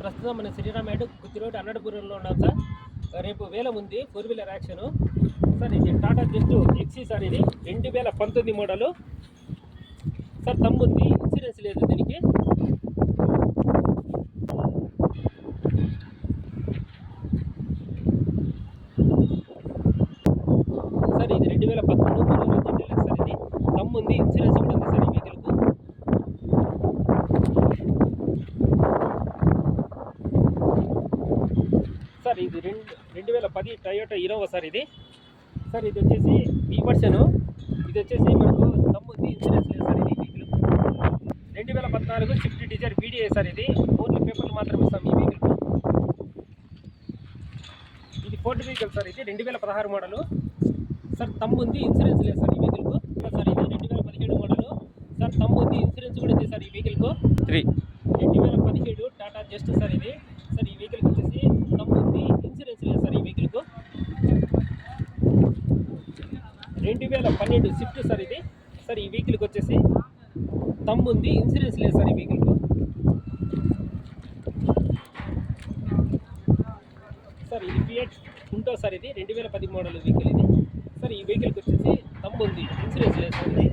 ప్రస్తుతం మన శ్రీరామేడు కుర్తి రోడ్ అన్నడపురంలో ఉన్నాం సార్. రేపు వేలం ఉంది 4-వీలర్ యాక్షన్ సార్. ఇది టాటా జెస్ట్ ఎక్సీ సార్. ఇది 2019 మోడలు సార్. తమ్ముంది, ఇన్సూరెన్స్ లేదు దీనికి. సార్ ఇది 2011 సార్. ఇది తమ్ముంది, ఇన్సూరెన్స్ కూడా ఉంది సార్ ఈ వెహికల్కు. సార్ ఇది 2010 టయోటా ఇనోవా సార్. ఇది సార్ ఇది వచ్చేసి ఈ వర్షన్. ఇది వచ్చేసి మనకు తమ్ముంది, ఇన్సూరెన్స్ లేదు సార్. ఇది vehicle 2014 Swift Dzire video sir. ఇది ఓన్లీ పేపర్లు మాత్రమే ఇస్తాం ఈ వెహికల్. ఇది ఫోర్డ్ వెహికల్ సార్. ఇది 2016 మోడలు సార్. తమ్ముంది, ఇన్సూరెన్స్ లేదు సార్ ఈ వెహికల్కు. సార్ ఇది 2017 మోడలు సార్. తమ్ముంది, ఇన్సూరెన్స్ కూడా ఉంది సార్ ఈ వెహికల్కు. 2017 టాటా జెస్ట్ సార్. ఇది సార్ ఈ వెహికల్కి వచ్చేసి తమ్ముంది, ఇన్సూరెన్స్ లేదు సార్ ఈ వెహికల్కు. 2012 స్విఫ్ట్ సార్. ఇది సార్ ఈ వెహికల్కి వచ్చేసి తమ్ముంది, ఇన్సూరెన్స్ లేదు సార్ ఈ వెహికల్కు. సార్ ఇది ఫియట్ punto సార్. ఇది 2010 మోడల్ వెహికల్ ఇది సార్. ఈ వెహికల్కి వచ్చేసి తమ్ముంది, ఇన్సూరెన్స్ లేదు సార్. ఇది